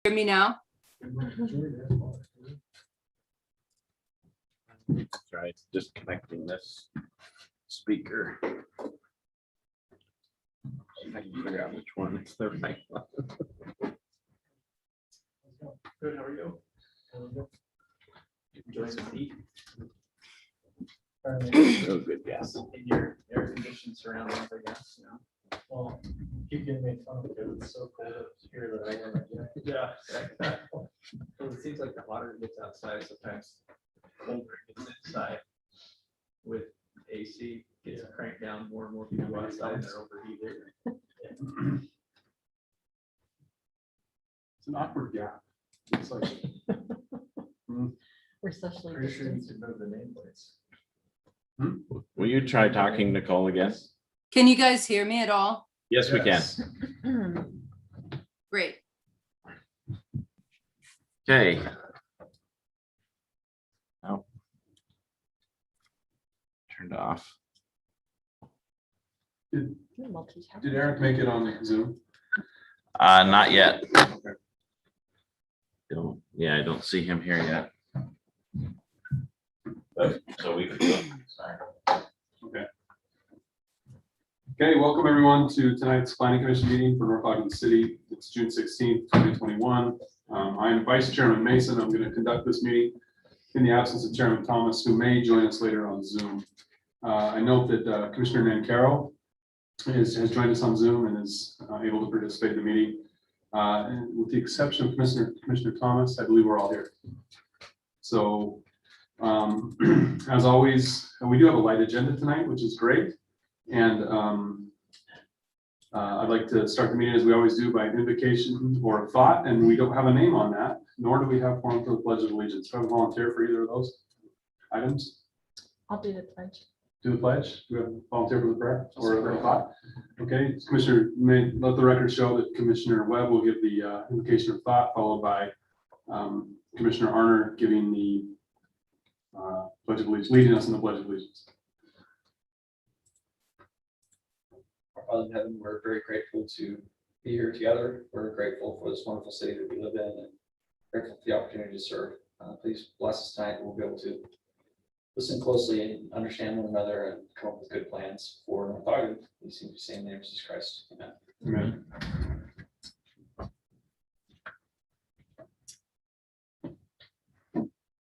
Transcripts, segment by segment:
hear me now? Try disconnecting this speaker. If I can figure out which one is the right one. Good, how are you? Enjoying the heat? Oh, good guess. In your air conditioned surroundings, I guess, you know? Well, keep getting made fun of because it's so cold up here that I wear my jacket. Yeah. Exactly. Well, it seems like the hotter it gets outside, sometimes colder it gets inside. With AC, gets cranked down, more and more people go outside and they're overheated. It's an awkward gap. It's like, We're socially Pretty sure you distanced. could move the nameplates. Will you try talking Nicole again? Can you guys hear me at all? Yes, we can. Great. Okay. Oh. Turned off. did Multi-tap. Eric make it on Zoom? Not yet. Okay. I don't see him here yet. So we could go. Sorry. Okay, welcome everyone to tonight's planning commission meeting for Norfolk City. It's June 16th, 2021. I am Vice Chairman Mason. I'm going to conduct this meeting in the absence of Chairman Thomas, who may join us later on Zoom. I note that Commissioner Nancaro has joined us on Zoom and is able to participate in the meeting. And with the exception of Commissioner Thomas, I believe we're all here. So as always, we do have a light agenda tonight, which is great. And I'd like to start the meeting as we always do by an invocation or a thought, and we don't have a name on that, nor do we have one for the Pledge of Allegiance. Do I have a volunteer for either of those items? I'll do the pledge. Do the pledge? Do we have a volunteer for the prayer or a thought? Okay, Commissioner, may let the record show that Commissioner Webb will give the invocation of thought, followed by Commissioner Arner giving the Pledge of Allegiance, leading us in the Pledge of Allegiance. Our Father in heaven, we're very grateful to be here together. We're grateful for this wonderful city that we live in and grateful for the opportunity to serve. Please bless us tonight and we'll be able to listen closely and understand one another and come up with good plans for Norfolk. We seem to be saying in the name of Jesus Christ. Amen. Amen.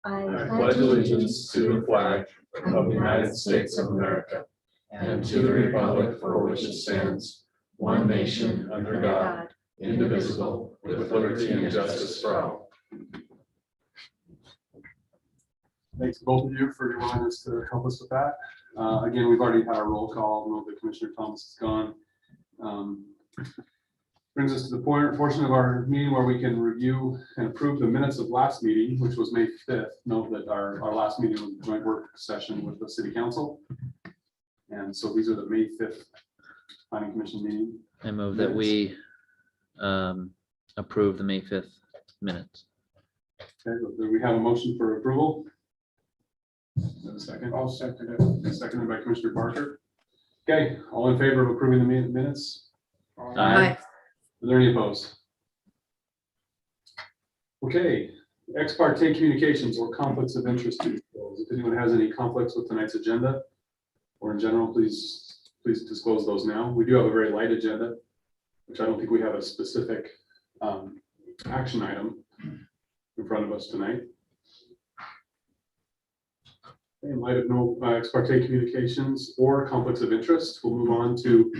I pledge allegiance to the flag of the United States of America and to the republic for which it stands, one nation under God, indivisible, with liberty and justice for all. Thanks both of you for your willingness to help us with that. Again, we've already had our roll call. I know that Commissioner Thomas is gone. Brings us to the portion of our meeting where we can review and approve the minutes of last meeting, which was May 5th. Note that our last meeting was a joint work session with the City Council. And so these are the May 5th Planning Commission meeting. I move that we approve the May 5th minutes. Okay, do we have a motion for approval? Is there a second? I'll second it. Seconded by Commissioner Parker. Okay, all in favor of approving the minutes? Aye. Are there any opposed? Okay, ex parte communications or conflicts of interest. If anyone has any conflicts with tonight's agenda or in general, please disclose those now. We do have a very light agenda, which I don't think we have a specific action item in front of us tonight. In light of no ex parte communications or conflicts of interest, we'll move on to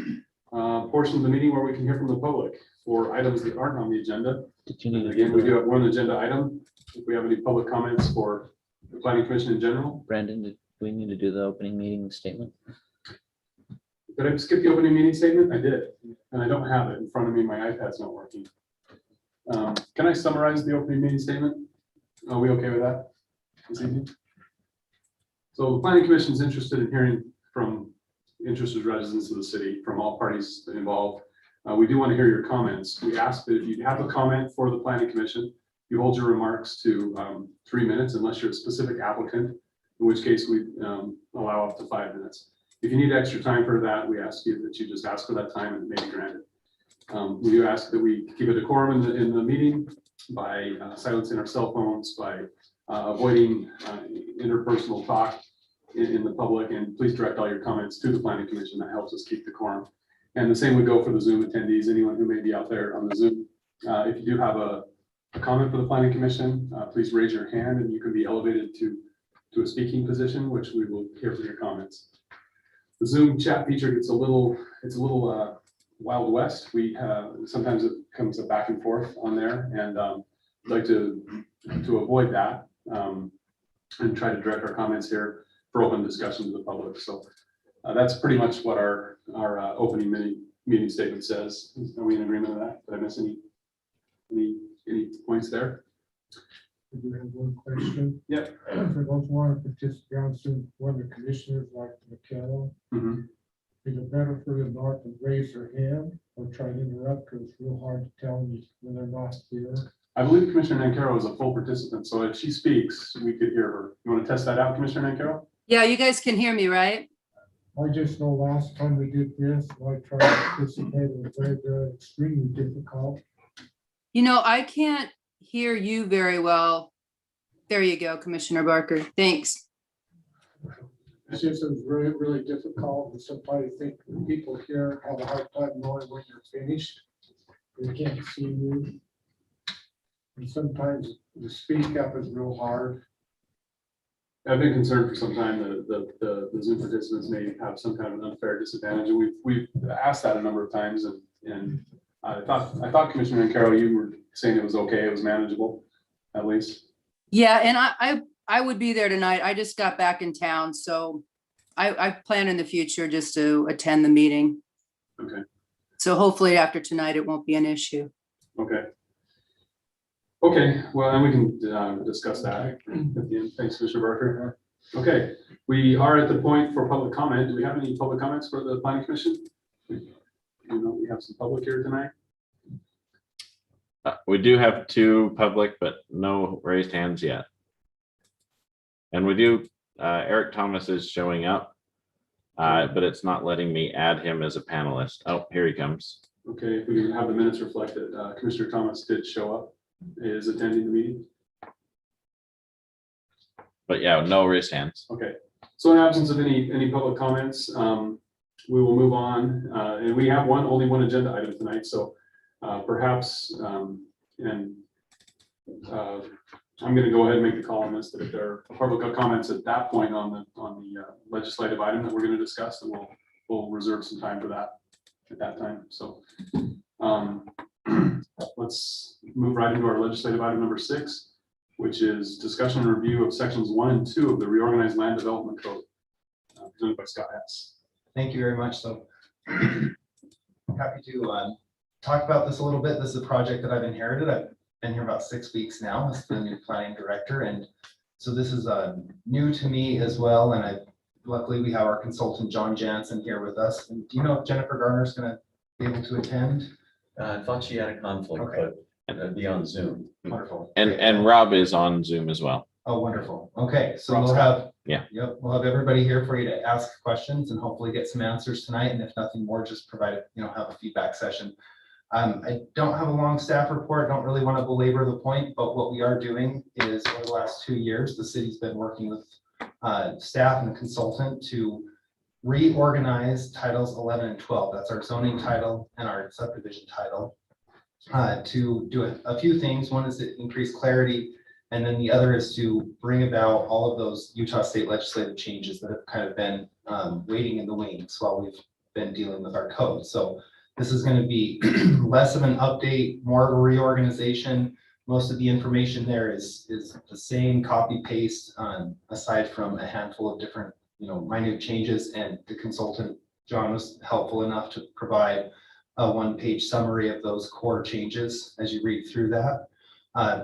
portion of the meeting where we can hear from the public for items that aren't on the agenda. Did you need to Again, do we do the- have one agenda item. If we have any public comments for the Planning Commission in general. Brandon, did we need to do the opening meeting statement? Did I skip the opening meeting statement? I did, and I don't have it in front of me. My iPad's not working. Can I summarize the opening meeting statement? Are we okay with that this evening? So the Planning Commission is interested in hearing from interested residents of the city, from all parties involved. We do want to hear your comments. We ask that if you have a comment for the Planning Commission, you hold your remarks to 3 minutes unless you're a specific applicant, in which case we allow up to 5 minutes. If you need extra time for that, we ask you that you just ask for that time and it may be granted. We do ask that we keep a decorum in the meeting by silencing our cell phones, by avoiding interpersonal talk in the public, and please direct all your comments to the planning commission. That helps us keep the quorum. And the same would go for the Zoom attendees, anyone who may be out there on the Zoom. If you do have a comment for the planning commission, please raise your hand and you can be elevated to a speaking position, which we will hear from your comments. The Zoom chat feature gets it's a little Wild West. We sometimes it comes back and forth on there, and I'd like to avoid that and try to direct our comments here for open discussion to the public. So that's pretty much what our opening meeting statement says. Are we in agreement with that? Did I miss any points there? I do have one question. Yep. For those who want to participate on Zoom, one of the commissioners like McKenna, Mhm. is it better for them not to raise their hand or try to interrupt because it's real hard to tell when they're not here? I believe Commissioner Nancaro is a full participant, so if she speaks, we could hear her. You want to test that out, Commissioner Nancaro? Yeah, you guys can hear me, right? I just know last time we did this, I tried to participate, it was very extremely difficult. You know, I can't hear you very well. There you go, Commissioner Barker. Thanks. It's just, it was really difficult, and sometimes I think the people here have a hard time knowing when you're finished. They can't see you. And sometimes the speak up is real hard. I've been concerned for some time that the Zoom participants may have some kind of an unfair disadvantage, and we've asked that a number of times, and I thought Commissioner Nancaro, you were saying it was okay, it was manageable, at least. Yeah, and I would be there tonight. I just got back in town, so I plan in the future just to attend the meeting. Okay. So hopefully after tonight, it won't be an issue. Okay. Okay, well, and we can discuss that at the end. Thanks, Commissioner Barker. Okay, we are at the point for public comment. Do we have any public comments for the planning commission? You know, we have some public here tonight. We do have two public, but no raised hands yet. And we do, Eric Thomas is showing up, but it's not letting me add him as a panelist. Oh, here he comes. Okay, if we can have the minutes reflected, Commissioner Thomas did show up, is attending the meeting. But yeah, no raised hands. Okay, so in absence of any public comments, we will move on. And we have only one agenda item tonight, so perhaps, I'm going to go ahead and make the call on this, that if there are public comments at that point on the legislative item that we're going to discuss, then we'll reserve some time for that at that time. So let's move right into our legislative item number 6, which is discussion and review of sections 1 and 2 of the Reorganized Land Development Code, presented by Scott Hess. Thank you very much. So happy to talk about this a little bit. This is a project that I've inherited. I've been here about 6 weeks now as the new planning director. And so this is new to me as well. And luckily we have our consultant, John Jansen, here with us. And do you know if Jennifer Garner is going to be able to attend? I thought she had a conflict, Okay. but it'd be on Zoom. Wonderful. And Rob is on Zoom as well. Oh, wonderful. Okay, so Rob's we'll have, Yeah. Yep, we'll have everybody here for you to ask questions and hopefully get some answers tonight. And if nothing more, just provide, have a feedback session. I don't have a long staff report, don't really want to belabor the point, but what we are doing is over the last 2 years, the city's been working with staff and a consultant to reorganize titles 11 and 12. That's our zoning title and our subdivision title to do a few things. One is to increase clarity, and then the other is to bring about all of those Utah state legislative changes that have kind of been waiting in the wings while we've been dealing with our code. So this is going to be less of an update, more of a reorganization. Most of the information there is the same copy paste, aside from a handful of different, minute changes. And the consultant, John, was helpful enough to provide a 1-page summary of those core changes as you read through that.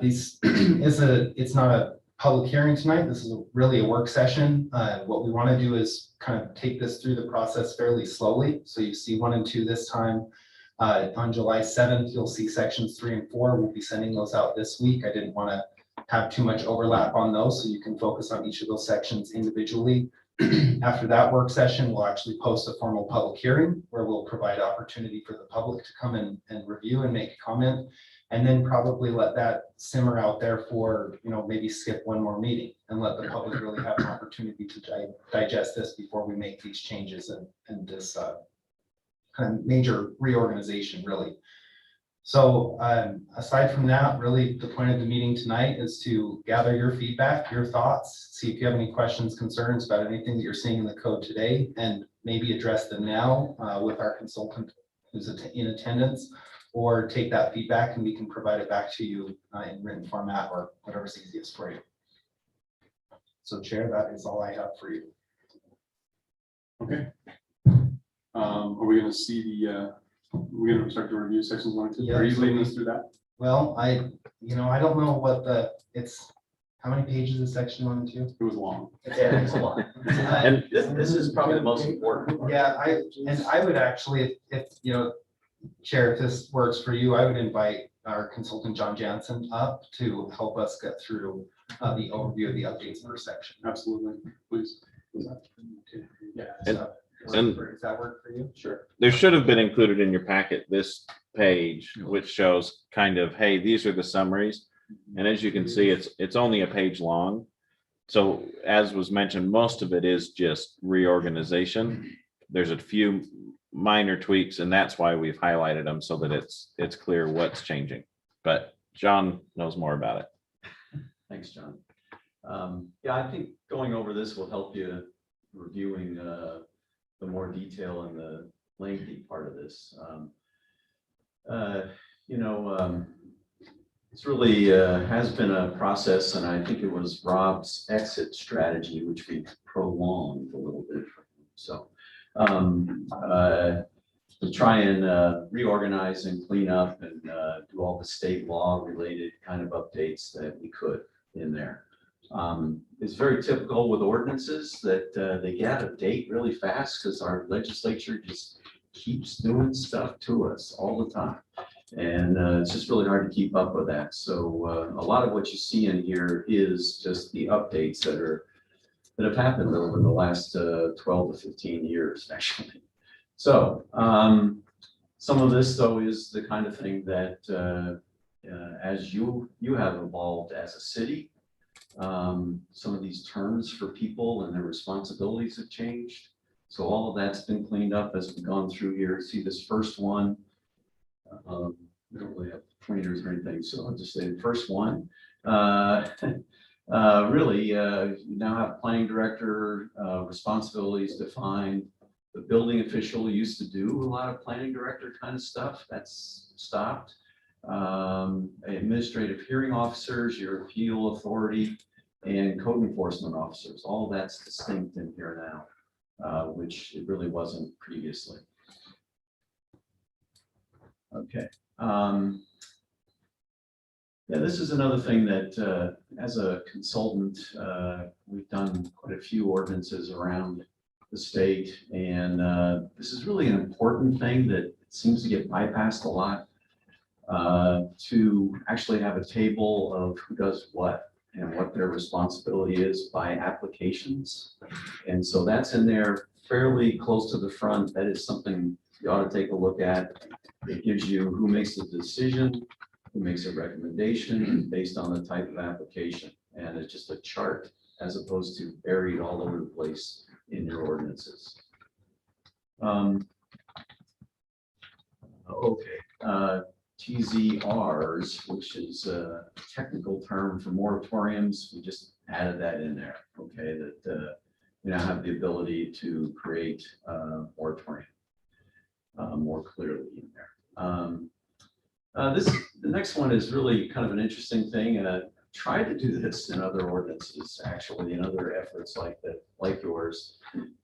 It's not a public hearing tonight. This is really a work session. What we want to do is kind of take this through the process fairly slowly. So you see 1 and 2 this time. On July 7th, you'll see sections 3 and 4. We'll be sending those out this week. I didn't want to have too much overlap on those, so you can focus on each of those sections individually. After that work session, we'll actually post a formal public hearing where we'll provide opportunity for the public to come and review and make a comment. And then probably let that simmer out there for, maybe skip one more meeting and let the public really have an opportunity to digest this before we make these changes and this kind of major reorganization, really. So aside from that, really the point of the meeting tonight is to gather your feedback, your thoughts, see if you have any questions, concerns about anything that you're seeing in the code today, and maybe address them now with our consultant who's in attendance, or take that feedback and we can provide it back to you in written format or whatever's easiest for you. So Chair, that is all I have for you. Okay. Are we gonna see we're gonna start to review sections 1 and 2? Are you leading us through that? Well, I don't know what how many pages is section 1 and 2? It was long. Yeah, it's a lot. And this is probably the most important part. Yeah, I would actually, if Chair, if this works for you, I would invite our consultant, John Jansen, up to help us get through the overview of the updates per section. Absolutely, please. Yeah. And- Does that work for you? Sure. There should have been included in your packet this page, which shows kind of, hey, these are the summaries. And as you can see, it's only a page long. So as was mentioned, most of it is just reorganization. There's a few minor tweaks, and that's why we've highlighted them so that it's clear what's changing. But John knows more about it. Thanks, John. Yeah, I think going over this will help you reviewing the more detail and the lengthy part of this. It's really has been a process, and I think it was Rob's exit strategy, which we prolonged a little bit. So to try and reorganize and clean up and do all the state law related kind of updates that we could in there. It's very typical with ordinances that they get out of date really fast because our legislature just keeps doing stuff to us all the time. And it's just really hard to keep up with that. So a lot of what you see in here is just the updates that have happened over the last 12 to 15 years, actually. So some of this, though, is the kind of thing that as you have evolved as a city, some of these terms for people and their responsibilities have changed. So all of that's been cleaned up as we've gone through here. See this first one. We don't really have pointers or anything, so I'll just say the first one. Really, you now have planning director responsibilities defined. The building official used to do a lot of planning director kind of stuff. That's stopped. Administrative hearing officers, your appeal authority, and code enforcement officers. All that's distinct in here now, which it really wasn't previously. Okay. Yeah, this is another thing that as a consultant, we've done quite a few ordinances around the state, and this is really an important thing that seems to get bypassed a lot, to actually have a table of who does what and what their responsibility is by applications. And so that's in there fairly close to the front. That is something you ought to take a look at. It gives you who makes the decision, who makes a recommendation based on the type of application. And it's just a chart as opposed to buried all over the place in your ordinances. Okay. TZRs, which is a technical term for moratoriums, we just added that in there. Okay, that you now have the ability to create moratorium more clearly in there. The next one is really kind of an interesting thing. Tried to do this in other ordinances, actually, in other efforts like that, like yours,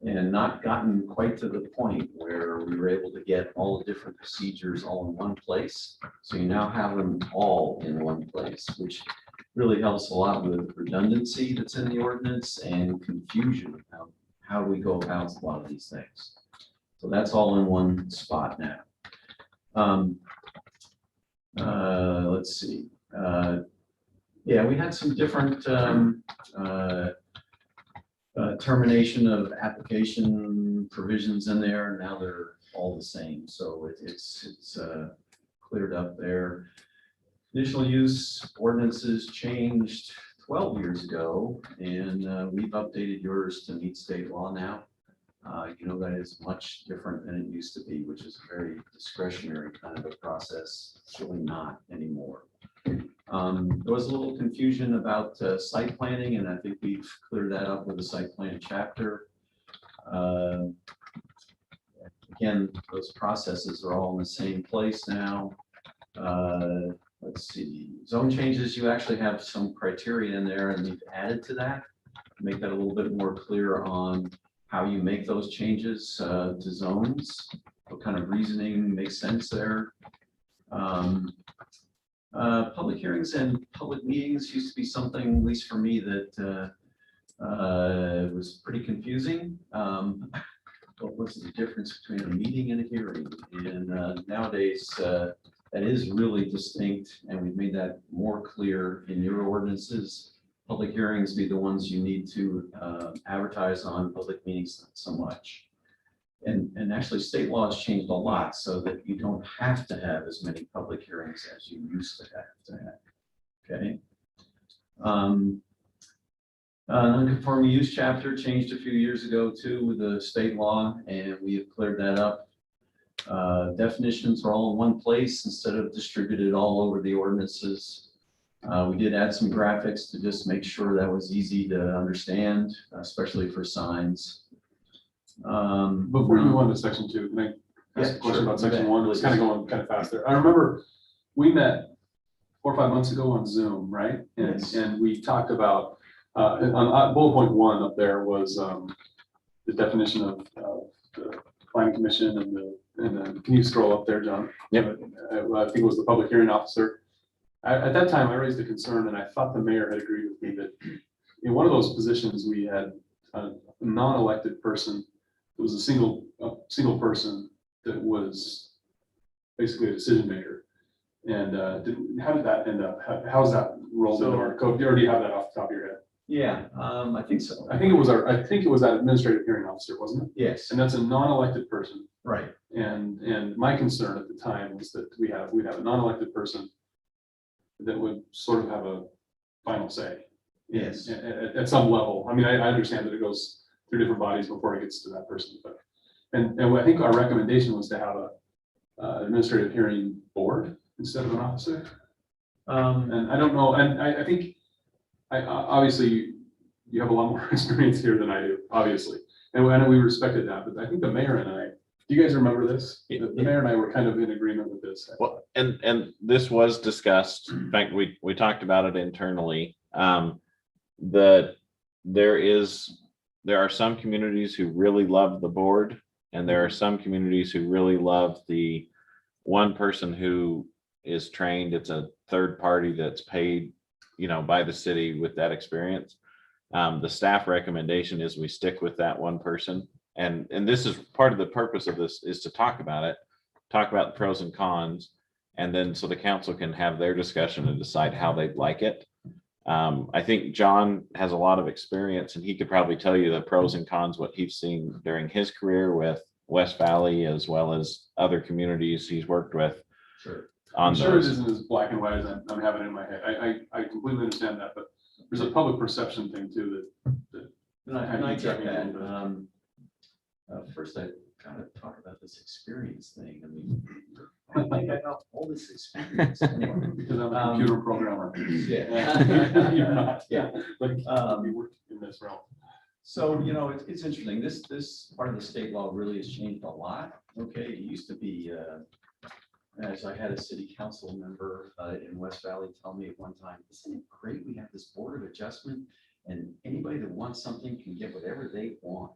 and not gotten quite to the point where we were able to get all the different procedures all in one place. So you now have them all in one place, which really helps a lot with redundancy that's in the ordinance and confusion of how we go about a lot of these things. So that's all in one spot now. Let's see. Yeah, we had some different termination of application provisions in there. Now they're all the same, so it's cleared up there. Conditional use ordinances changed 12 years ago, and we've updated yours to meet state law now. You know, that is much different than it used to be, which is a very discretionary kind of a process. It's really not anymore. There was a little confusion about site planning, and I think we've cleared that up with the site plan chapter. Again, those processes are all in the same place now. Let's see, zone changes, you actually have some criteria in there, and we've added to that to make that a little bit more clear on how you make those changes to zones, what kind of reasoning makes sense there. Public hearings and public meetings used to be something, at least for me, that was pretty confusing. What was the difference between a meeting and a hearing? And nowadays, that is really distinct, and we've made that more clear in your ordinances. Public hearings be the ones you need to advertise on, public meetings not so much. And actually state law has changed a lot so that you don't have to have as many public hearings as you used to have. Okay. Non-conforming use chapter changed a few years ago too with the state law, and we have cleared that up. Definitions are all in one place instead of distributed all over the ordinances. We did add some graphics to just make sure that was easy to understand, especially for signs. Before you move on to section 2, can I ask a question about section 1? It's kind of going kind of fast there. I remember we met 4 or 5 months ago on Zoom, right? And, Yes. and we talked about, on bullet point 1 up there was the definition of the planning commission and then, can you scroll up there, John? Yep. I think it was the public hearing officer. At that time, I raised a concern, and I thought the mayor had agreed with me that in one of those positions, we had a non-elected person. It was a single person that was basically a decision maker. And how did that end up? How's that rolled into our code? Do you already have that off the top of your head? Yeah, I think so. I think it was that administrative hearing officer, wasn't it? Yes, And that's a non-elected person. right. And my concern at the time was that we'd have a non-elected person that would sort of have a final say. Yes. At some level. I mean, I understand that it goes through different bodies before it gets to that person, but, and I think our recommendation was to have a administrative hearing board instead of an officer. And I don't know, and I think, obviously, you have a lot more experience here than I do, obviously. And I know we respected that, but I think the mayor and I, do you guys remember this? The mayor and I were kind of in agreement with this. Well, and this was discussed. In fact, we talked about it internally. That there are some communities who really love the board, and there are some communities who really love the one person who is trained. It's a third party that's paid, by the city with that experience. The staff recommendation is we stick with that one person. And this is part of the purpose of this, is to talk about it, talk about the pros and cons, and then so the council can have their discussion and decide how they'd like it. I think John has a lot of experience, and he could probably tell you the pros and cons, what he's seen during his career with West Valley, as well as other communities he's worked with. Sure. On I'm sure it those. isn't as black and white as I'm having it in my head. I completely understand that, but there's a public perception thing too that. And I get that. First, I kind of talk about this experience thing. I mean, I think I got all this experience. Anyway. Because I'm a computer programmer. Yeah. You're not. Yeah. Like, we work in this realm. So, it's interesting. This part of the state law really has changed a lot. Okay, it used to be, as I had a city council member in West Valley tell me at one time, isn't it great we have this board of adjustment, and anybody that wants something can get whatever they want.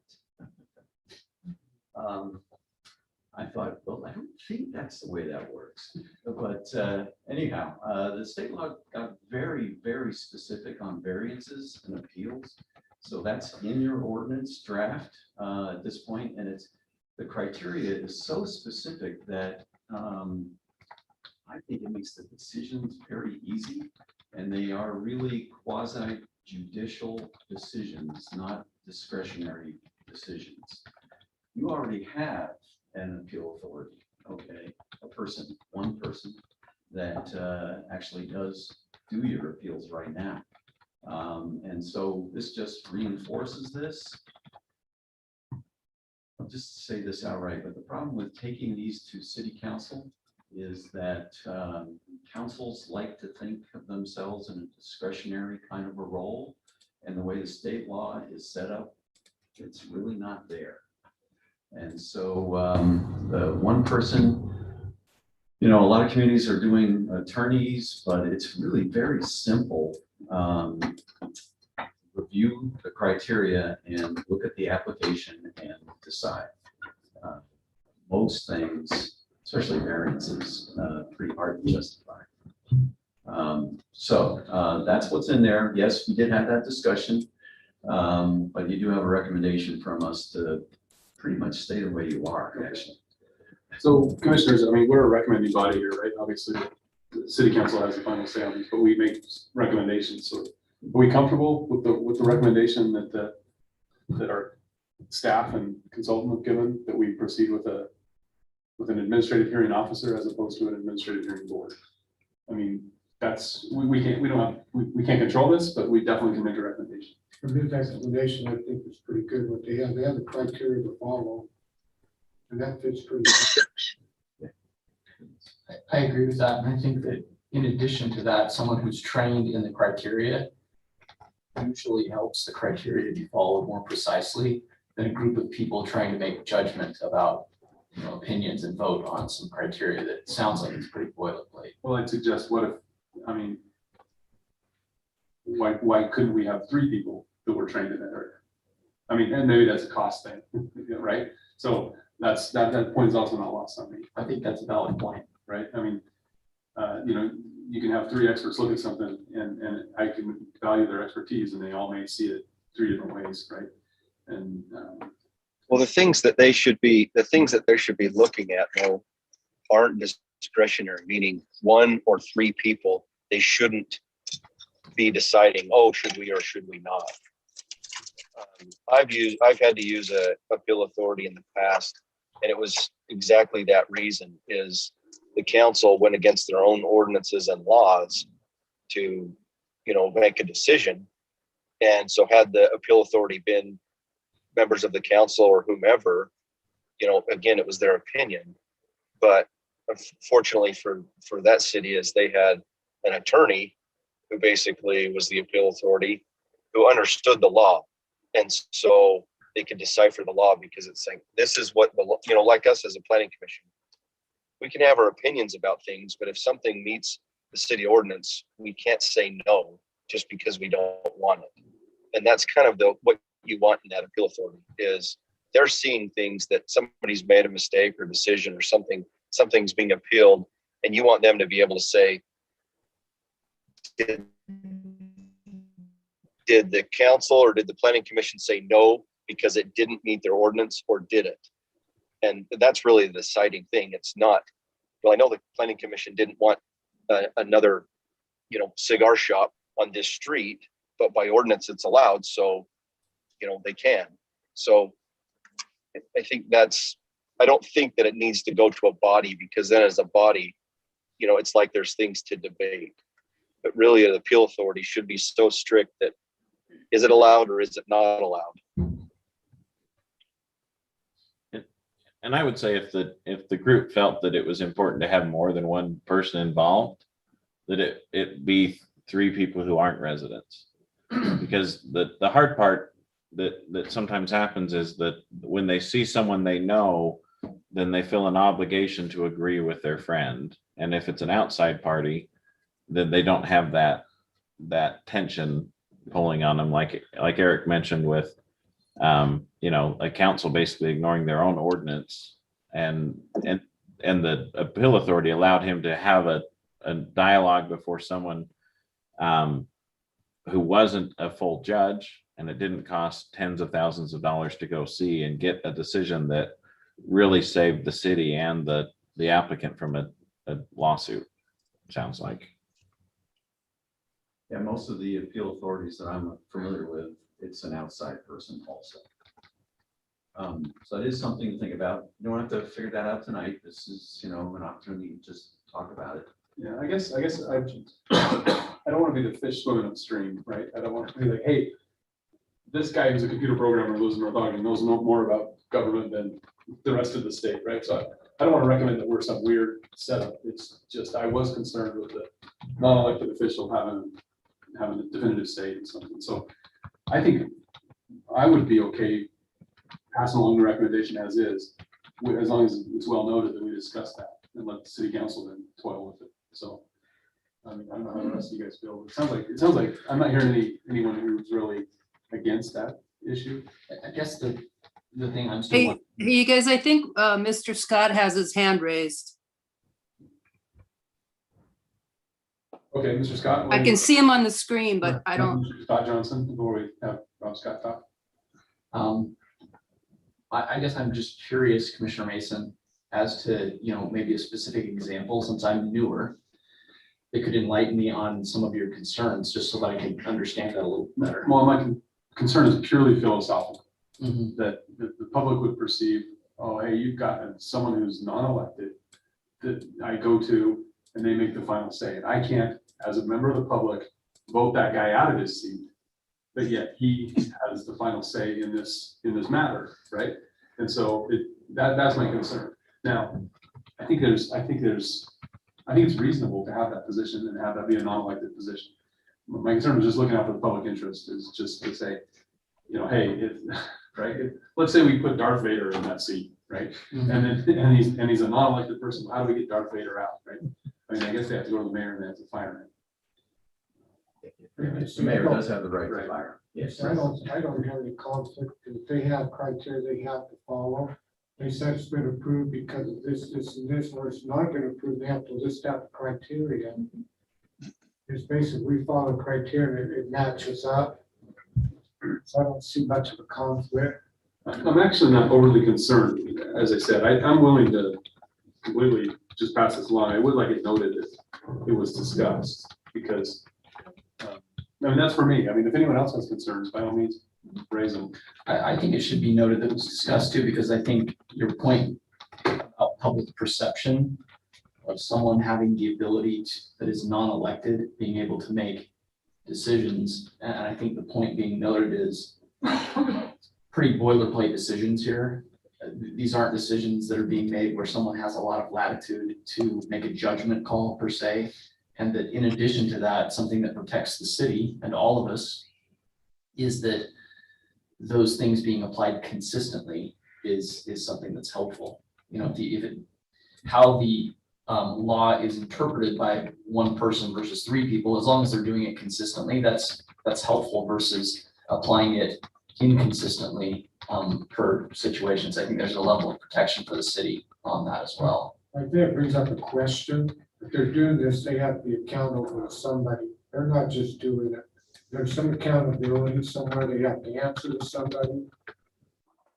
I thought, well, I don't think that's the way that works. But anyhow, the state law got very, very specific on variances and appeals. So that's in your ordinance draft at this point, and the criteria is so specific that I think it makes the decisions very easy, and they are really quasi judicial decisions, not discretionary decisions. You already have an appeal authority, okay, one person, that actually does do your appeals right now. And so this just reinforces this. I'll just say this outright, but the problem with taking these to city council is that councils like to think of themselves in a discretionary kind of a role. And the way the state law is set up, it's really not there. And so the one person, you know, a lot of communities are doing attorneys, but it's really very simple. Review the criteria and look at the application and decide. Most things, especially variances, pretty hard to justify. So that's what's in there. Yes, we did have that discussion, but you do have a recommendation from us to pretty much stay the way you are, actually. So commissioners, I mean, we're a recommending body here, right? Obviously, the city council has the final say on these, but we make recommendations. So are we comfortable with the recommendation that our staff and consultant have given, that we proceed with an administrative hearing officer as opposed to an administrative hearing board? I mean, that's, we can't control this, but we definitely can make a recommendation. For his explanation, I think is pretty good. What they have the criteria to follow. And that fits pretty well. I agree with that, and I think that in addition to that, someone who's trained in the criteria usually helps the criteria be followed more precisely than a group of people trying to make judgment about, you know, opinions and vote on some criteria that sounds like it's pretty boilerplate. Well, I'd suggest, what if, I mean, why couldn't we have 3 people that were trained in that area? I mean, and maybe that's a cost thing, right? So that point is also not lost on me. I think that's a valid point. Right? I mean, you know, you can have 3 experts look at something and I can value their expertise and they all may see it 3 different ways, right? And well, the things that they should be looking at, though, aren't discretionary, meaning 1 or 3 people. They shouldn't be deciding, oh, should we or should we not? I've had to use a appeal authority in the past, and it was exactly that reason, is the council went against their own ordinances and laws to, you know, make a decision. And so had the appeal authority been members of the council or whomever, you know, again, it was their opinion. But fortunately for that city, is they had an attorney who basically was the appeal authority, who understood the law. And so they could decipher the law, because it's saying, this is what the, you know, like us as a planning commission, we can have our opinions about things, but if something meets the city ordinance, we can't say no just because we don't want it. And that's kind of what you want in that appeal authority, is they're seeing things that somebody's made a mistake or decision or something's being appealed, and you want them to be able to say, did the council or did the planning commission say no because it didn't meet their ordinance, or did it? And that's really the deciding thing. It's not, well, I know the planning commission didn't want another, you know, cigar shop on this street, but by ordinance it's allowed. So, you know, they can. So I think I don't think that it needs to go to a body, because then as a body, you know, it's like there's things to debate. But really an appeal authority should be so strict that, is it allowed or is it not allowed? And I would say if the group felt that it was important to have more than one person involved, that it be 3 people who aren't residents. Because the hard part that sometimes happens is that when they see someone they know, then they feel an obligation to agree with their friend. And if it's an outside party, then they don't have that tension pulling on them, like Eric mentioned with you know, a council basically ignoring their own ordinance, and the appeal authority allowed him to have a dialogue before someone who wasn't a full judge, and it didn't cost tens of thousands of dollars to go see and get a decision that really saved the city and the applicant from a lawsuit, sounds like. Yeah, most of the appeal authorities that I'm familiar with, it's an outside person also. So it is something to think about. You don't have to figure that out tonight. This is, you know, an opportunity to just talk about it. Yeah, I guess I I don't want to be the fish swimming upstream, right? I don't want to be like, hey, this guy who's a computer programmer lives in North Ogden knows no more about government than the rest of the state, right? So I don't want to recommend that we're some weird setup. It's just, I was concerned with the non-elected official having a definitive say in something. So I think I would be okay passing along the recommendation as is, as long as it's well noted that we discussed that and let the city council then toil with it. So, I mean, I don't know how the rest of you guys feel, but it sounds like I'm not hearing anyone who's really against that issue. I guess the thing I'm Hey, still. you guys, I think Mr. Scott has his hand raised. Okay, Mr. Scott. I can see him on the screen, but I don't. Mr. Scott Johnson, before we have Rob Scott talk. I guess I'm just curious, Commissioner Mason, as to, maybe a specific example, since I'm newer, that could enlighten me on some of your concerns, just so that I can understand that a little better. Well, my concern is purely philosophical, Mhm. that the public would perceive, oh, hey, you've got someone who's non-elected that I go to and they make the final say. And I can't, as a member of the public, vote that guy out of his seat. But yet he has the final say in this matter, right? And so that's my concern. Now, I think it's reasonable to have that position and have that be a non-elected position. My concern was just looking out for the public interest, is just to say, hey, let's say we put Darth Vader in that seat, right? And he's a non-elected person. How do we get Darth Vader out, right? I mean, I guess they have to go to the mayor and they have to fire him. The mayor does have the right to fire. Yes. I don't have any conflict. If they have criteria they have to follow, they said it's been approved because of this, and this, or it's not been approved, they have to list out the criteria. It's basically, we follow criteria, it matches up. So I don't see much of a conflict. I'm actually not overly concerned. As I said, I'm willing to completely just pass this along. I would like it noted that it was discussed, because I mean, that's for me. I mean, if anyone else has concerns, by all means, raise them. I think it should be noted that it was discussed too, because I think your point about public perception of someone having the ability that is non-elected, being able to make decisions. And I think the point being noted is pretty boilerplate decisions here. These aren't decisions that are being made where someone has a lot of latitude to make a judgment call per se. And that in addition to that, something that protects the city and all of us is that those things being applied consistently is something that's helpful. How the law is interpreted by one person versus three people, as long as they're doing it consistently, that's helpful versus applying it inconsistently per situations. I think there's a level of protection for the city on that as well. I think it brings up a question. If they're doing this, they have to be accountable to somebody. They're not just doing it. There's some accountability somewhere. They have to answer to somebody.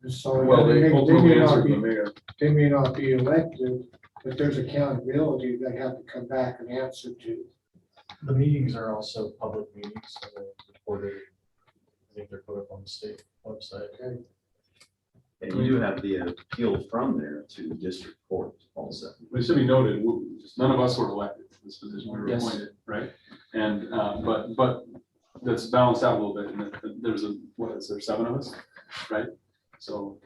And so Well, they ultimately answer to the be, mayor. they may not be elected, but there's accountability they have to come back and answer to. The meetings are also public meetings, so they're recorded. I think they're put up on the state website. Okay. And you do have the appeal from there to district court also. It should be noted, none of us were elected to this position. We were Yes. appointed, right? And, but that's balanced out a little bit. And there's there 7 of us, right? So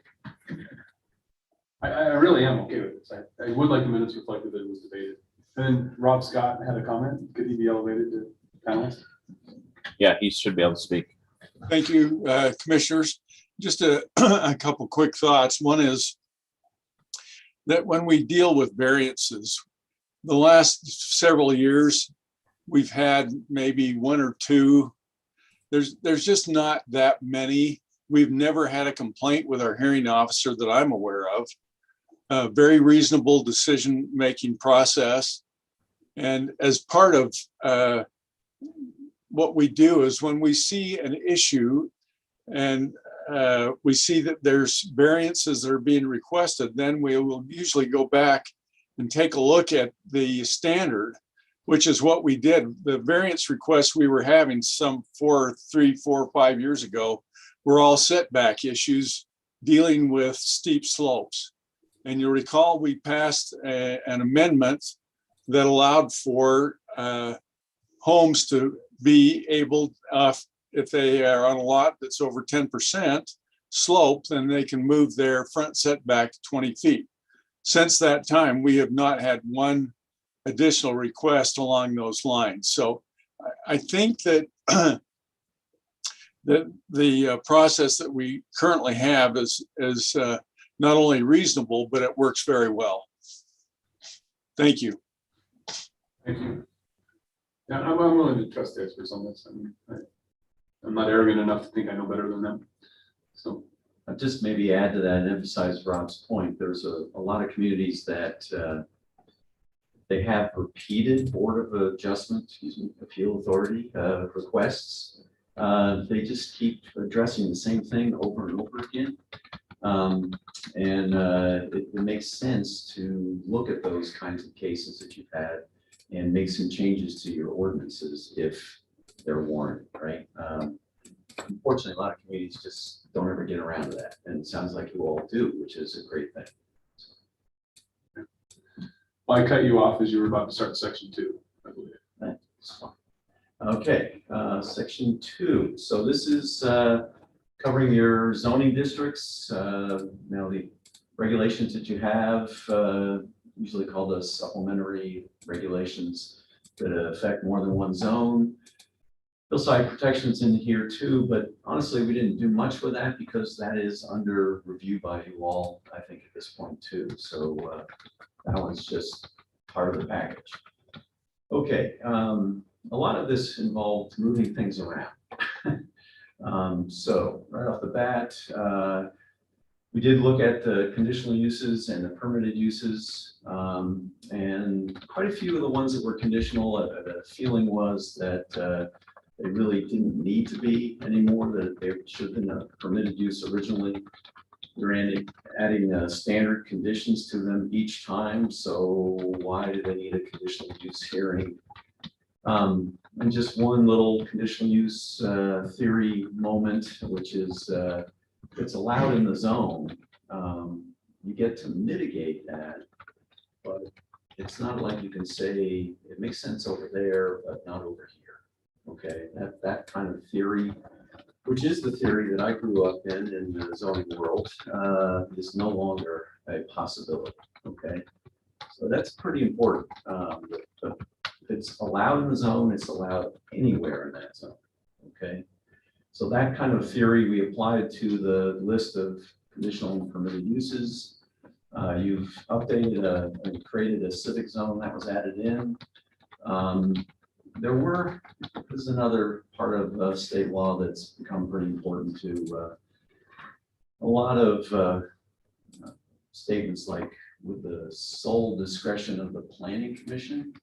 I really am okay with this. I would like the minutes reflected that it was debated. And then Rob Scott had a comment. Could he be elevated to panelist? Yeah, he should be able to speak. Thank you, commissioners. Just a couple quick thoughts. One is that when we deal with variances, the last several years, we've had maybe 1 or 2. There's just not that many. We've never had a complaint with our hearing officer that I'm aware of. A very reasonable decision-making process. And as part of what we do is when we see an issue and we see that there's variances that are being requested, then we will usually go back and take a look at the standard, which is what we did. The variance requests we were having some 3, 4, 5 years ago were all setback issues dealing with steep slopes. And you'll recall we passed an amendment that allowed for homes to be able, if they are on a lot that's over 10% slope, then they can move their front setback 20 feet. Since that time, we have not had one additional request along those lines. So I think that that the process that we currently have is not only reasonable, but it works very well. Thank you. Thank you. Yeah, I'm willing to trust the experts on this. I mean, I'm not arrogant enough to think I know better than them. So I'll just maybe add to that and emphasize Rob's point. There's a lot of communities that they have repeated Board of Adjustment, appeal authority requests. They just keep addressing the same thing over and over again. It makes sense to look at those kinds of cases that you've had and make some changes to your ordinances if they're warranted, right? Unfortunately, a lot of communities just don't ever get around to that. And it sounds like you all do, which is a great thing. well, I cut you off as you were about to start section 2, I believe. That's fine. Okay, section 2. So this is covering your zoning districts. Now the regulations that you have, usually called as supplementary regulations that affect more than one zone. Hillside protections in here too, but honestly, we didn't do much with that because that is under review by you all, I think, at this point too. So that one's just part of the package. Okay, a lot of this involved moving things around. So right off the bat, we did look at the conditional uses and the permitted uses, and quite a few of the ones that were conditional, the feeling was that they really didn't need to be anymore, that they should have been a permitted use originally. We're adding standard conditions to them each time, so why do they need a conditional use hearing? And just one little conditional use theory moment, which is it's allowed in the zone. You get to mitigate that, but it's not like you can say it makes sense over there, but not over here. Okay, that kind of theory, which is the theory that I grew up in the zoning world, is no longer a possibility. Okay, so that's pretty important. If it's allowed in the zone, it's allowed anywhere in that zone. Okay, so that kind of theory we applied to the list of conditional and permitted uses. You've updated and created a civic zone that was added in. This is another part of state law that's become pretty important to a lot of statements like with the sole discretion of the planning commission.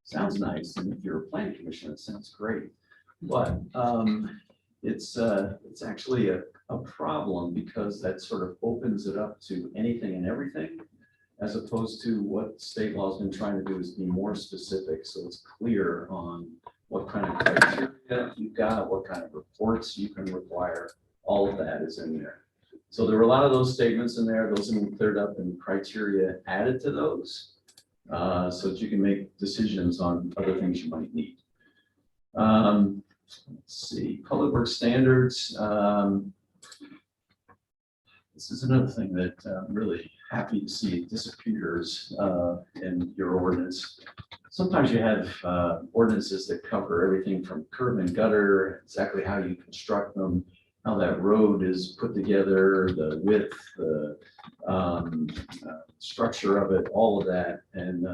Sounds nice, and if you're a planning commission, it sounds great, but it's actually a problem because that sort of opens it up to anything and everything, as opposed to what state law has been trying to do is be more specific, so it's clear on what kind of criteria you've got, what kind of reports you can require. All of that is in there. So there were a lot of those statements in there. Those have been cleared up and criteria added to those, so that you can make decisions on other things you might need. Let's see, public works standards. This is another thing that I'm really happy to see disappears in your ordinance. Sometimes you have ordinances that cover everything from curb and gutter, exactly how you construct them, how that road is put together, the width, the structure of it, all of that, and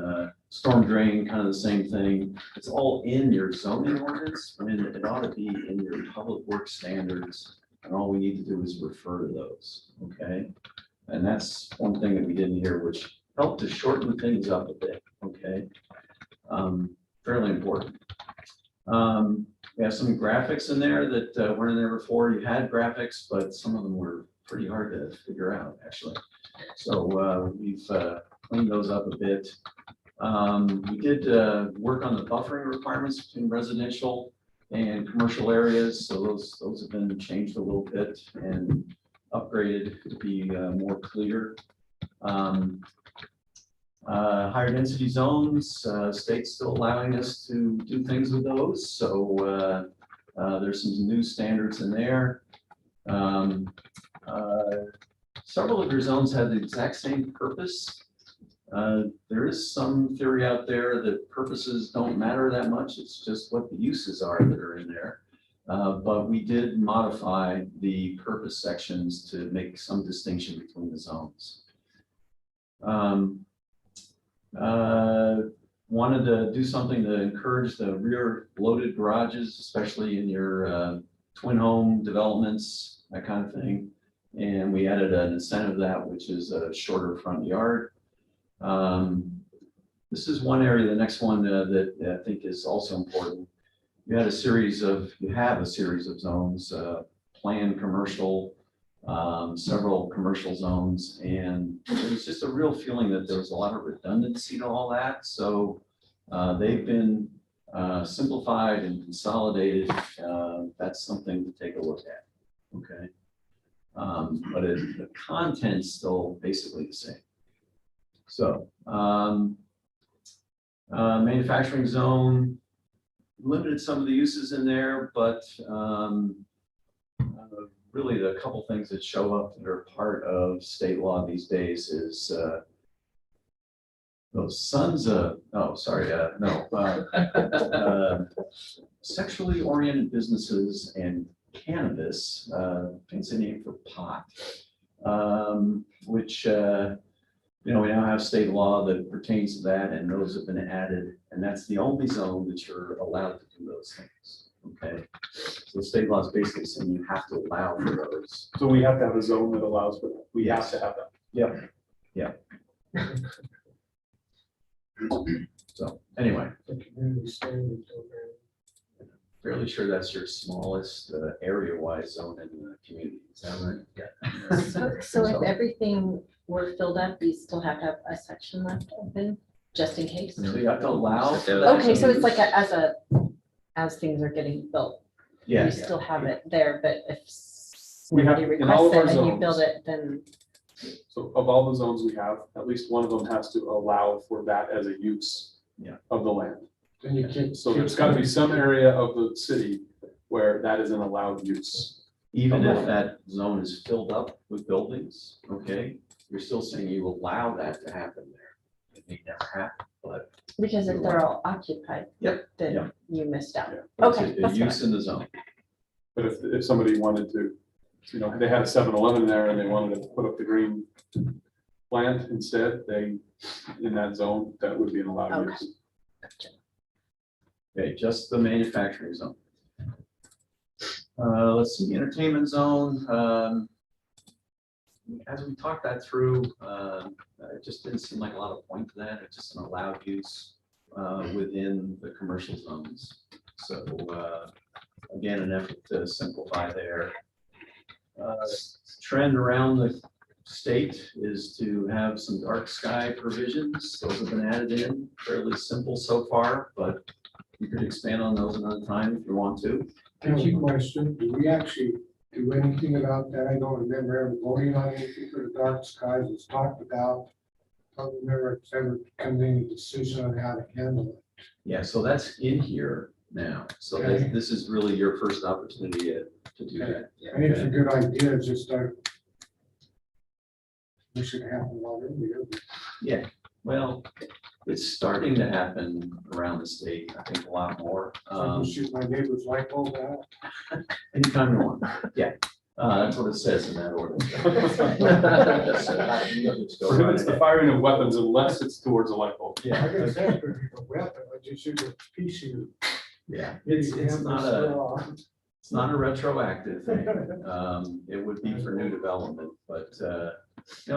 storm drain, kind of the same thing. It's all in your zoning ordinance, when it ought to be in your public works standards, and all we need to do is refer to those, okay? And that's one thing that we did here, which helped to shorten things up a bit, okay? Fairly important. We have some graphics in there that weren't in there before. You had graphics, but some of them were pretty hard to figure out, actually. So we've cleaned those up a bit. We did work on the buffering requirements between residential and commercial areas. So those have been changed a little bit and upgraded to be more clear. Higher density zones, state's still allowing us to do things with those, so there's some new standards in there. Several of your zones have the exact same purpose. There is some theory out there that purposes don't matter that much. It's just what the uses are that are in there. But we did modify the purpose sections to make some distinction between the zones. Wanted to do something to encourage the rear loaded garages, especially in your twin home developments, that kind of thing. And we added an incentive to that, which is a shorter front yard. This is one area, the next one that I think is also important. You have a series of zones, planned commercial, several commercial zones, and there's just a real feeling that there was a lot of redundancy to all that. So they've been simplified and consolidated. That's something to take a look at. Okay. But the content's still basically the same. So manufacturing zone, limited some of the uses in there, but really the couple things that show up that are part of state law these days is those sons of, sexually oriented businesses and cannabis, fancy name for pot, which we now have state law that pertains to that, and those have been added, and that's the only zone that you're allowed to do those things. Okay, so state law is basically saying you have to allow for those. So we have to have a zone that allows for that. We have Yes. to have that. Yep. Yep. So anyway, The community standards over. fairly sure that's your smallest area-wise zone in the community. Is that right? Yeah. So if everything were filled up, you still have to have a section left open, just in case? So you have to allow for that. Okay, so it's like as things are getting built, Yeah. you still have it there, but if We have- somebody in all of requests our it and you build zones. it, then, So of all the zones we have, at least one of them has to allow for that as a use of the land. Then you can't. So there's got to be some area of the city where that is an allowed use. Even if that zone is filled up with buildings, okay, you're still saying you allow that to happen there. It may never happen, but because if they're all occupied. Yep, Then yep. you missed out. Yeah. it's Okay, a that's fine. use in the zone. But if somebody wanted to, they had a 7-Eleven there and they wanted to put up the green plant instead, in that zone, that would be an allowed Okay. use. Okay, just the manufacturing zone. Let's see, entertainment zone. As we talked that through, it just didn't seem like a lot of point to that. It's just an allowed use within the commercial zones. So again, an effort to simplify there. Trend around the state is to have some dark sky provisions. Those have been added in, fairly simple so far, but you could expand on those another time if you want to. Key question, do we actually do anything about that? I don't remember ever voting on anything for the dark skies. It's talked about. I don't remember if it's ever come to any decision on how to handle it. Yeah, so that's in here now. So Okay. this is really your first opportunity to do that. I think it's a good idea, it's just we should have a lot earlier. Yeah, well, it's starting to happen around the state, I think a lot more. I can shoot my neighbor's light bulb out. Anytime you want, yeah. That's what it says in that order. Prohibits the firing of weapons unless it's towards a light bulb. I Yeah, guess that's a weapon, I just shoot a pea shooter. yeah, You it's can have not the a, straw. it's not a retroactive thing. It would be for new development, but,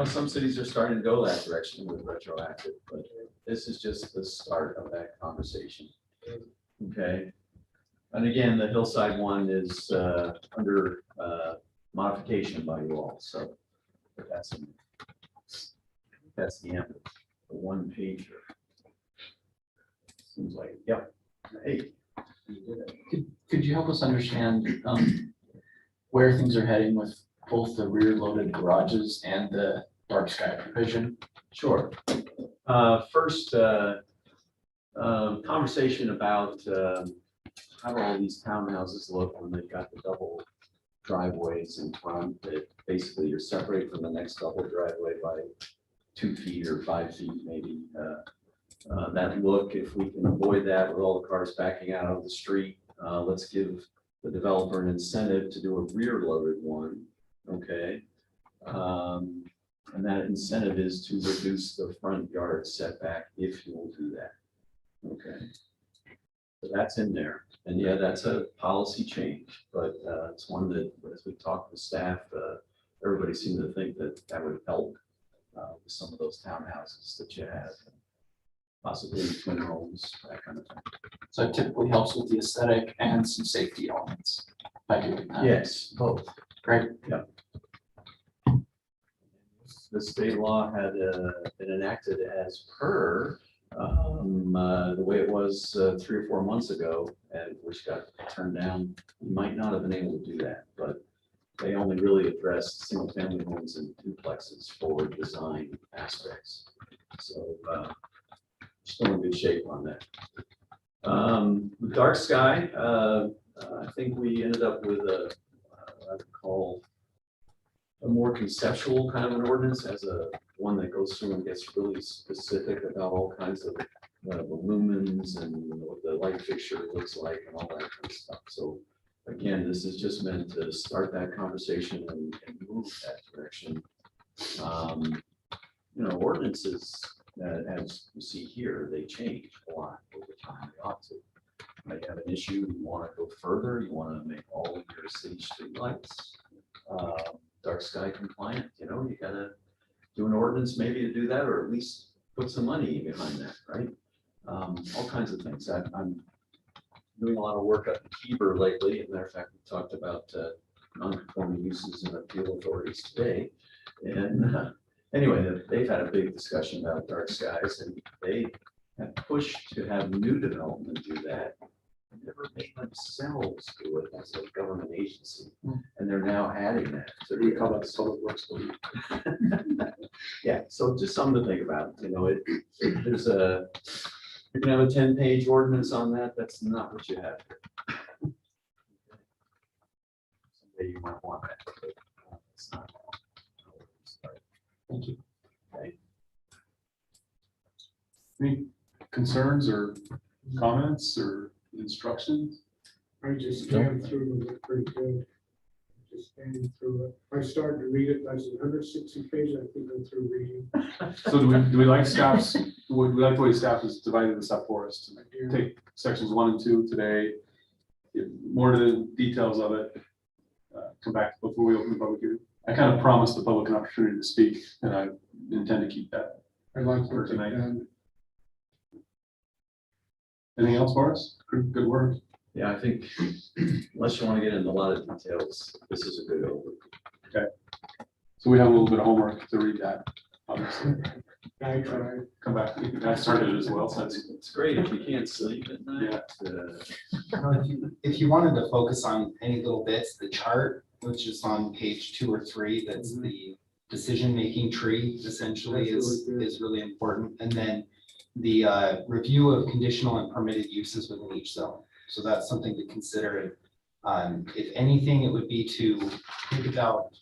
some cities are starting to go that direction with retroactive, but this is just the start of that conversation. Okay. And again, the hillside one is under modification by you all, so but that's the end of the one pager. Seems like, yep. Hey. You did it. Could you help us understand where things are heading with both the rear loaded garages and the dark sky provision? Sure. First, conversation about how all these townhouses look when they've got the double driveways in front that basically you're separated from the next double driveway by 2 feet or 5 feet maybe. That look, if we can avoid that with all the cars backing out of the street, let's give the developer an incentive to do a rear loaded one, okay? And that incentive is to reduce the front yard setback if you will do that, okay? So that's in there, and yeah, that's a policy change, but it's one that, as we talk with staff, everybody seemed to think that that would help with some of those townhouses that you have, possibly twin homes, that kind of thing. So it typically helps with the aesthetic and some safety elements by doing that. Yes, both. Great. Yep. The state law had been enacted as per the way it was 3 or 4 months ago, and which got turned down. You might not have been able to do that, but they only really addressed single-family homes and duplexes for design aspects. So still in good shape on that. With dark sky, I think we ended up with what I would call a more conceptual kind of an ordinance, as a one that goes through and gets really specific about all kinds of the lumens and what the light fixture looks like and all that kind of stuff. So again, this is just meant to start that conversation and move that direction. Ordinances, as you see here, they change a lot over time. They ought to. You have an issue, you want to go further, you want to make all of your city streetlights dark sky compliant, you gotta do an ordinance maybe to do that, or at least put some money behind that, right? All kinds of things. I'm doing a lot of work up in Heber lately. As a matter of fact, we talked about non-conforming uses and appeal authorities today. And anyway, they've had a big discussion about dark skies, and they have pushed to have new development do that. Never made themselves do it as a government agency, and they're now adding that. So we call that public works. Yeah, so just something to think about. There's you can have a 10-page ordinance on that. That's not what you have here. Someday you might want that, but it's not. Thank you. Okay. Any concerns or comments or instructions? I just scanned through it pretty good. Just scanning through it. I started to read it, I was 160 pages, I think I'm through reading. So do we like staff's, would we like the way staff has divided this up for us to take sections 1 and 2 today, get more to the details of it, come back before we open the public hearing? I kind of promised the public an opportunity to speak, and I intend to keep that. I like for what they've tonight. done. Anything else for us? Good work. Yeah, I think unless you want to get into a lot of details, this is a good overview. Okay. So we have a little bit of homework to read that, obviously. I tried. Come back. I started it as well, so It's great if you can't sleep at night. If you wanted to focus on any little bits, the chart, which is on page 2 or 3, that's the decision-making tree essentially is really important. And then the review of conditional and permitted uses within each zone. So that's something to consider. If anything, it would be to think about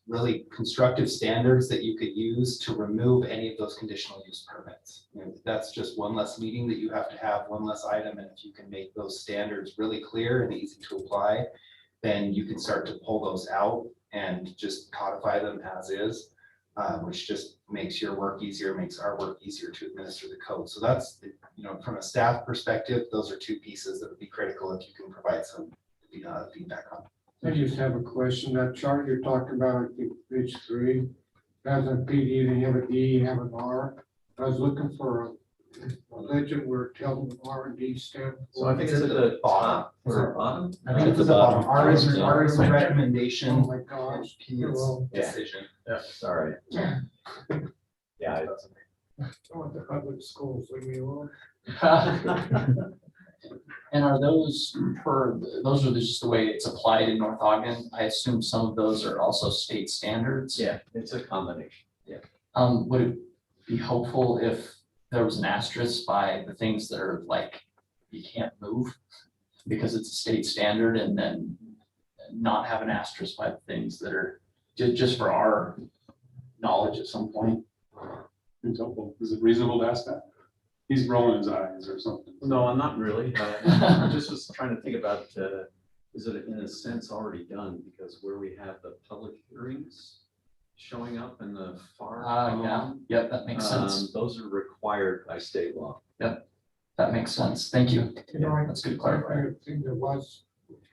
really constructive standards that you could use to remove any of those conditional use permits. That's just one less meeting that you have to have, one less item. And if you can make those standards really clear and easy to apply, then you can start to pull those out and just codify them as is, which just makes your work easier, makes our work easier to administer the code. So that's, from a staff perspective, those are 2 pieces that would be critical if you can provide some feedback on. I just have a question. That chart you're talking about, I think page 3, has a PD, then you have a D, you have an R. I was looking for a legend where it tells them R and D stand for. So I think it's at the top or bottom. I think it's at the bottom. R is recommendation. Oh my gosh. P is decision. Yeah, sorry. Yeah. I want the public schools, leave me alone. And are those those are just the way it's applied in North Ogden? I assume some of those are also state standards. Yeah, it's a combination. Yeah. Would it be helpful if there was an asterisk by the things that are like, you can't move because it's a state standard, and then not have an asterisk by the things that are just for our knowledge at some point. It's helpful. Is it reasonable to ask that? He's rolling his eyes or something. No, I'm not really. I just was trying to think about, is it in a sense already done? Because where we have the public hearings showing up in the far Yeah, column, yeah, that makes sense. those are required by state law. That makes sense. Thank you. You know, I That's good clarifier. I think there was,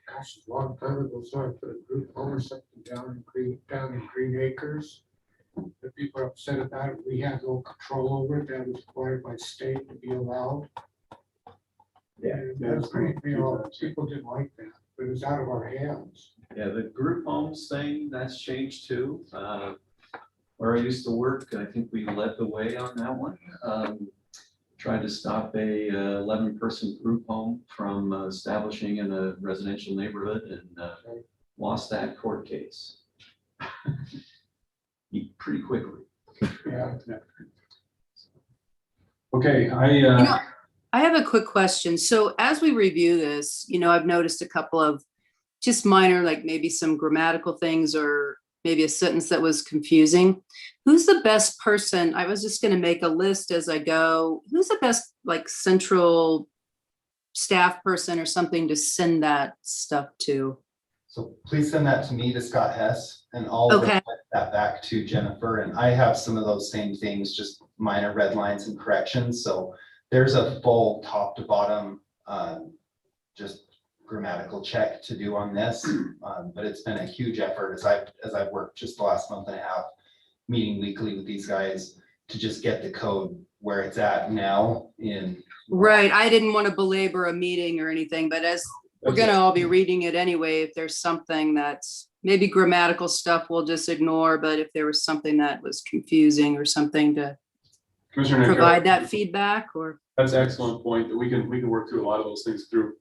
gosh, a long time ago, so I put a group home or something down in Green Acres. The people are upset about it. We had no control over it. That was required by state to be allowed. Yeah. And that's great. You know, people didn't like that, but it was out of our hands. Yeah, the group homes thing, that's changed too. Where I used to work, I think we led the way on that one. Tried to stop a 11-person group home from establishing in a residential neighborhood, and lost that court case. Pretty quickly. Yeah. Okay, I have a quick question. So as we review this, I've noticed a couple of just minor, like maybe some grammatical things or maybe a sentence that was confusing. Who's the best person? I was just going to make a list as I go. Who's the best like central staff person or something to send that stuff to? So please send that to me, to Scott Hess, and I'll Okay. reflect that back to Jennifer. And I have some of those same things, just minor red lines and corrections. So there's a full top to bottom, just grammatical check to do on this. But it's been a huge effort as I've worked just the last month and a half, meeting weekly with these guys to just get the code where it's at now in. Right. I didn't want to belabor a meeting or anything, but as we're going to all be reading it anyway, if there's something that's maybe grammatical stuff, we'll just ignore. But if there was something that was confusing or something to Commissioner, provide that feedback or. that's an excellent point, that we can work through a lot of those things through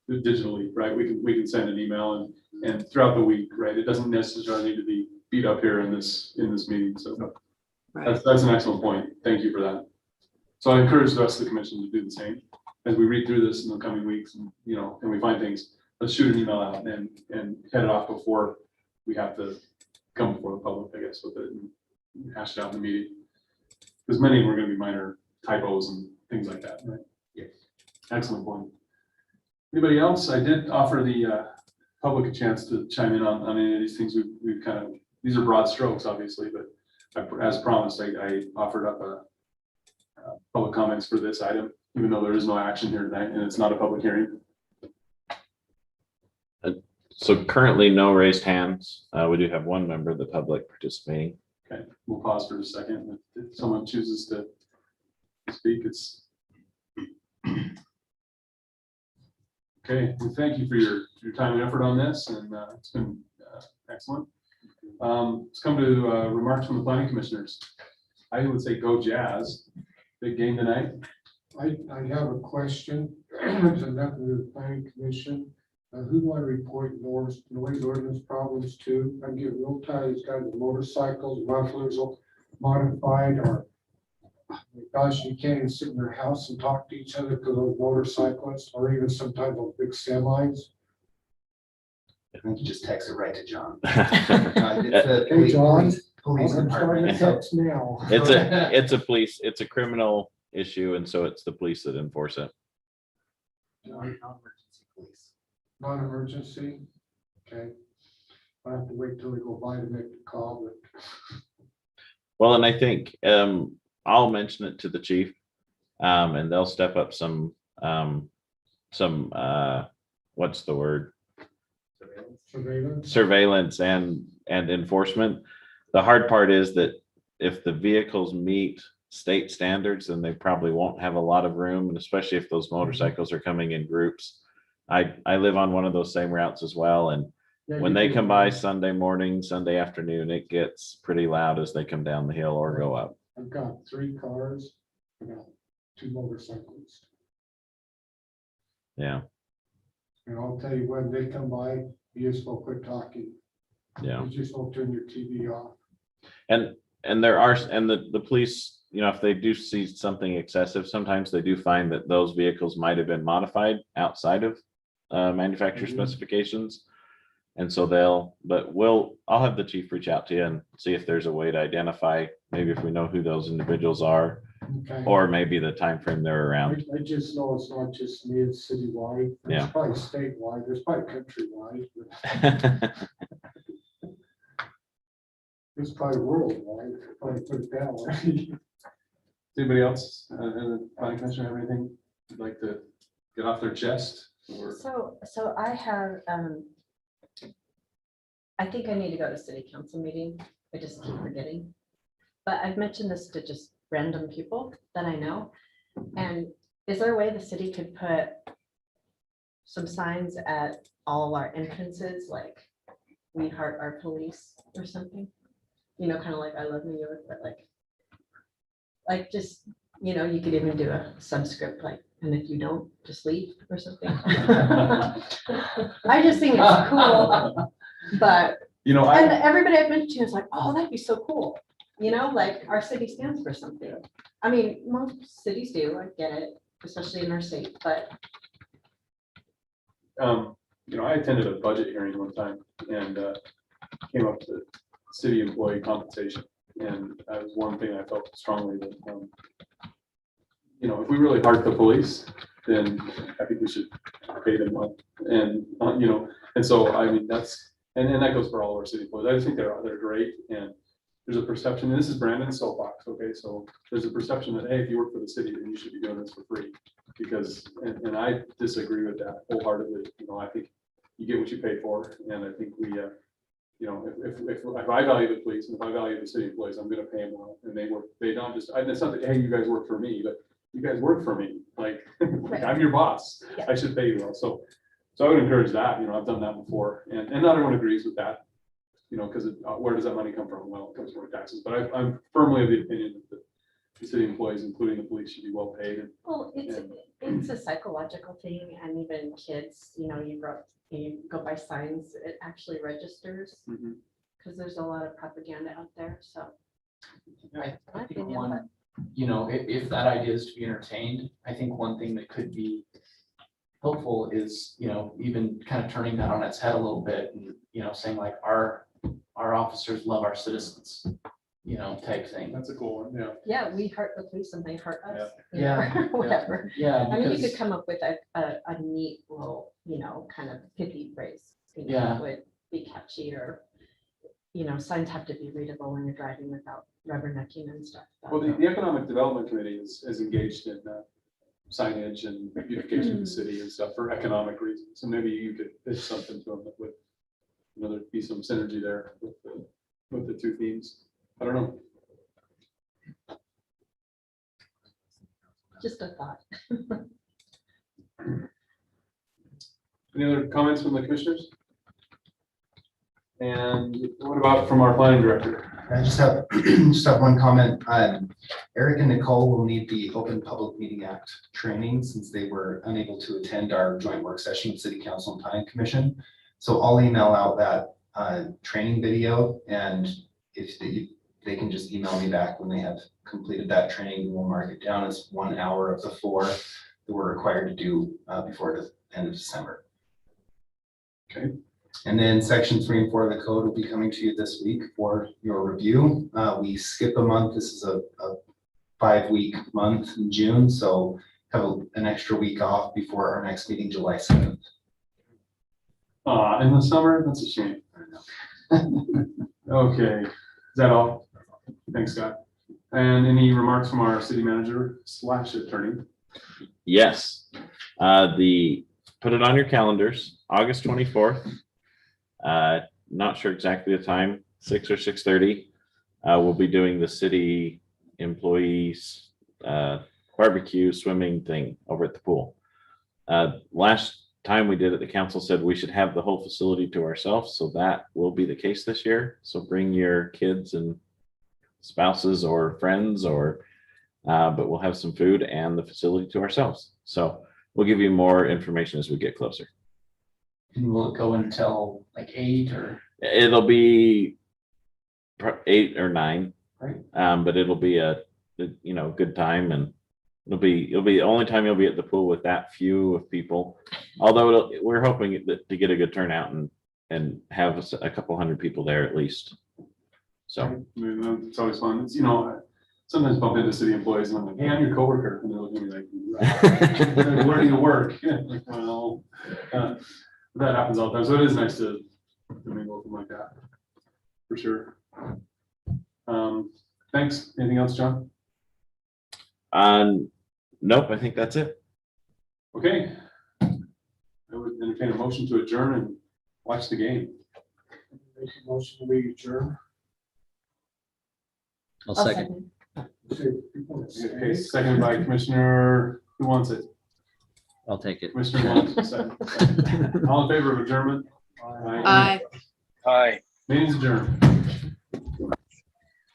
digitally, right? We can send an email and throughout the week, right? It doesn't necessarily need to be beat up here in this meeting. So Right. that's an excellent point. Thank you for that. So I encourage the rest of the commission to do the same as we read through this in the coming weeks, and and we find things. Let's shoot an email out and head it off before we have to come before the public, I guess, with it and hash it out in the meeting. Because many of them are going to be minor typos and things like that, right? Yes. Excellent point. Anybody else? I did offer the public a chance to chime in on any of these things. We've kind of, these are broad strokes, obviously, but as promised, I offered up a public comments for this item, even though there is no action here tonight and it's not a public hearing. So currently no raised hands. We do have one member of the public participating. Okay, we'll pause for a second. If someone chooses to speak, it's. Okay, well, thank you for your time and effort on this, and it's been excellent. Let's come to remarks from the planning commissioners. I would say go Jazz. Big game tonight. I have a question. There's nothing to the planning commission. Who want to report noise ordinance problems to? I'm getting real tired. It's got the motorcycles, mufflers all modified, or gosh, you can't even sit in your house and talk to each other because of motorcyclists, or even sometimes those big semis. I think you just text it right to John. Hey, John. Police I'm starting to department. text now. It's a criminal issue, and so it's the police that enforce it. Non-emergency police. Non-emergency, okay. I have to wait till we go by to make the call, but Well, and I think I'll mention it to the chief, and they'll step up some what's the word? Surveillance and enforcement. The hard part is that if the vehicles meet state standards, then they probably won't have a lot of room, and especially if those motorcycles are coming in groups. I live on one of those same routes as well, and yeah, when you they do. come by Sunday morning, Sunday afternoon, it gets pretty loud as they come down the hill or go up. I've got 3 cars, I got 2 motorcycles, Yeah, and I'll tell you, when they come by, you just will quit talking. yeah. You just won't turn your TV off. And there are, and the police, if they do see something excessive, sometimes they do find that those vehicles might have been modified outside of manufacturer specifications. And so I'll have the chief reach out to you and see if there's a way to identify, maybe if we know who those individuals are, Okay. or maybe the time frame they're around. I just know it's not just me, it's citywide. Yeah. It's probably statewide, there's probably countrywide, but it's probably worldwide, if you probably put it that way. Does anybody else, the planning commissioner have anything you'd like to get off their chest? Or So I have, I think I need to go to city council meeting. I just keep forgetting. But I've mentioned this to just random people that I know. And is there a way the city could put some signs at all our entrances, like "We Heart Our Police" or something? You know, kind of like "I Love New York," but like just, you could even do a subscript like, "And if you don't, just leave" or something. I just think it's cool, but and everybody I've mentioned to is like, "Oh, that'd be so cool." Like our city stands for something. I mean, most cities do, I get it, especially in our state, but I attended a budget hearing one time and came up to city employee compensation. And that was one thing I felt strongly that, if we really heart the police, then I think we should pay them well. And, and so, I mean, and that goes for all our city employees. I just think they're great. And there's a perception, and this is Brandon's soapbox, okay? So there's a perception that, hey, if you work for the city, then you should be doing this for free. Because, and I disagree with that wholeheartedly. I think you get what you pay for. And I think we, if I value the police and if I value the city employees, I'm gonna pay them well. And they don't just, it's not that, hey, you guys work for me, but you guys work for me. Like, I'm your boss. Yeah. I should pay you well. So I would encourage that. I've done that before. And not everyone agrees with that. Because where does that money come from? Well, it comes from our taxes. But I'm firmly of the opinion that the city employees, including the police, should be well paid. well, it's a psychological thing, and even kids, you go by signs, it actually registers, because there's a lot of propaganda out there, so. I My think opinion, one, if that idea is to be entertained, I think one thing that could be helpful is, even kind of turning that on its head a little bit and, saying like our officers love our citizens, type thing. That's a cool one, yeah. Yeah, we heart the police and they heart us. Yeah. Whatever. Yeah. I mean, you because- could come up with a neat little, kind of pithy phrase. Yeah. That would be catchy, or, signs have to be readable when you're driving without rubbernecking and stuff. Well, the Economic Development Committee is engaged in signage and beautification of the city and stuff for economic reasons. So maybe you could pitch something to them that would, there'd be some synergy there with the two themes. I don't know. Just a thought. Any other comments from the commissioners? And what about from our planning director? I just have one comment. Eric and Nicole will need the Open Public Meeting Act training since they were unable to attend our joint work session with City Council and Planning Commission. So I'll email out that training video, and if they can just email me back when they have completed that training, we'll mark it down as 1 hour of the 4 that we're required to do before the end of December. Okay. And then section 3 and 4 of the code will be coming to you this week for your review. We skip a month. This is a 5-week month in June, so have an extra week off before our next meeting, July 7th. In the summer, that's a shame. Okay, is that all? Thanks, Scott. And any remarks from our city manager / attorney? Yes, put it on your calendars, August 24th. Not sure exactly the time, 6 or 6:30. We'll be doing the city employees barbecue swimming thing over at the pool. Last time we did it, the council said we should have the whole facility to ourselves, so that will be the case this year. So bring your kids and spouses or friends, but we'll have some food and the facility to ourselves. So we'll give you more information as we get closer. And will it go until like 8 or? It'll be 8 or 9, Right. but it'll be a good time, and it'll be the only time you'll be at the pool with that few of people. Although we're hoping to get a good turnout and have a couple hundred people there at least. So I mean, it's always fun. It's, sometimes bump into city employees and I'm like, hey, I'm your coworker. And they're looking at me like, where do you work? Like, well, that happens all the time. So it is nice to mingle with them like that, for sure. Thanks. Anything else, John? nope, I think that's it. Okay. I would entertain a motion to adjourn and watch the game. Make a motion, we adjourn. I'll second. Okay, seconded by Commissioner, who wants it? I'll take it. Commissioner wants it. Second. All in favor of adjournment? Aye. Hi. Meeting's adjourned.